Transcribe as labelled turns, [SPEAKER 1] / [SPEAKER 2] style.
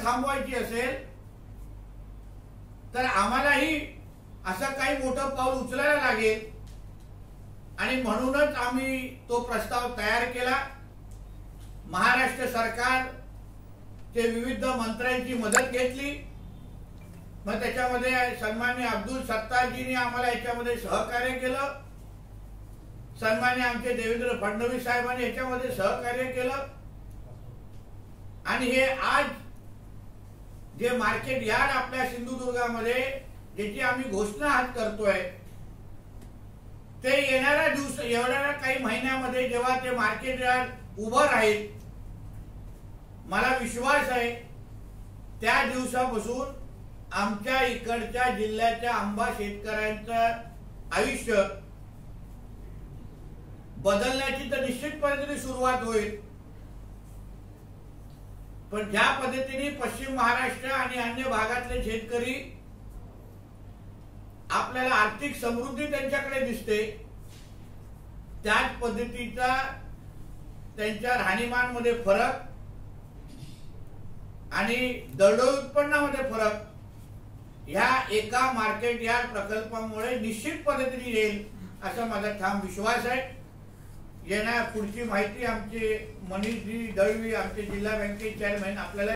[SPEAKER 1] थांबवायची असेल तर आम्हालाही असं काही मोठं पाऊल उचलायला लागेल आणि म्हणूनच आम्ही तो प्रस्ताव तयार केला। महाराष्ट्र सरकार चे विविध मंत्र्यांची मदत घेतली। मग त्याच्यामध्ये सन्माननीय अब्दुल सत्तारजींनी आम्हाला याच्यामध्ये सहकार्य केलं, सन्माननीय आमचे देवेंद्र फडणवीस साहेबांनी याच्यामध्ये सहकार्य केलं आणि हे आज जे मार्केट यार्ड आपल्या सिंधुदुर्गामध्ये ज्याची आम्ही घोषणा आज करतोय ते येणाऱ्या काही महिन्यामध्ये जेव्हा ते मार्केट यार्ड उभं राहील, मला विश्वास आहे त्या दिवसापासून आमच्या इकडच्या जिल्ह्याच्या आंबा शेतकऱ्यांचं आयुष्य बदलण्याची तर निश्चितपणे सुरुवात होईल। पण ज्या पद्धतीने पश्चिम महाराष्ट्र आणि अन्य भागातले शेतकरी आपल्याला आर्थिक समृद्धी त्यांच्याकडे दिसते, त्याच पद्धतीचा त्यांच्या राहणीमानमध्ये फरक आणि दरडोई उत्पन्नामध्ये फरक ह्या एका मार्केट यार्ड प्रकल्पामुळे निश्चित पद्धतीने येईल असा माझा ठाम विश्वास आहे। पुढची माहिती आमचे मनीषजी दळवी आमचे जिल्हा बँकेचे चेअरमन आपल्याला